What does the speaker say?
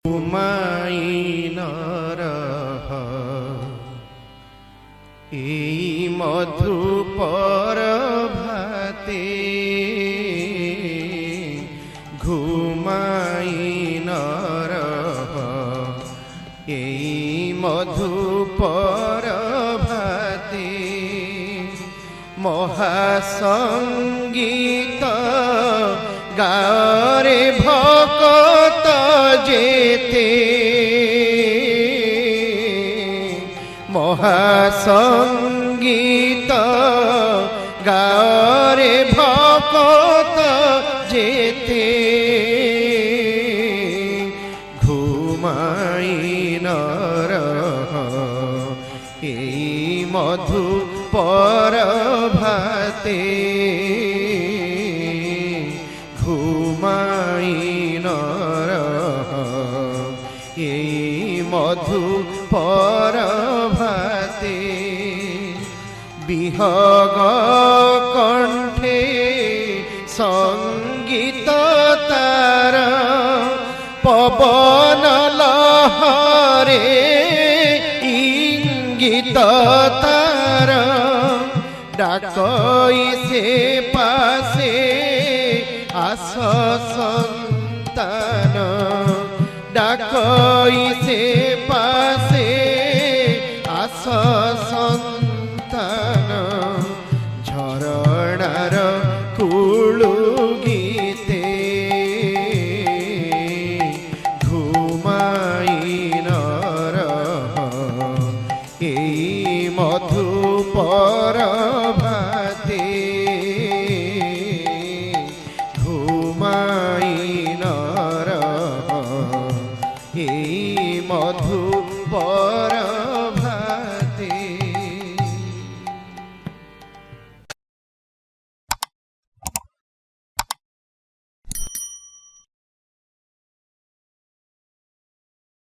ঘুমাইনর এই মধুপর ভাতে ঘুমাইনর এই মধুপর ভাতে মহাসঙ্গীত গারে ভকত যেতে মহাসঙ্গীত গারে ভকত যেতে ঘুমাইনর এই মধু পর ভাতে ঘুমাইনর এই মধু পর ভাতে বিহগ কণ্ঠে সঙ্গীত তার পবন লহরে ইঙ্গিত তার ডাকই সে পাশে আস সন্তান ডাকই সে পাশে আস সন্তান ঝরଣାর কুলু গীতে ঘুমাইনর এই মধুপর ভাতে ঘুমাইনর এই মধুপর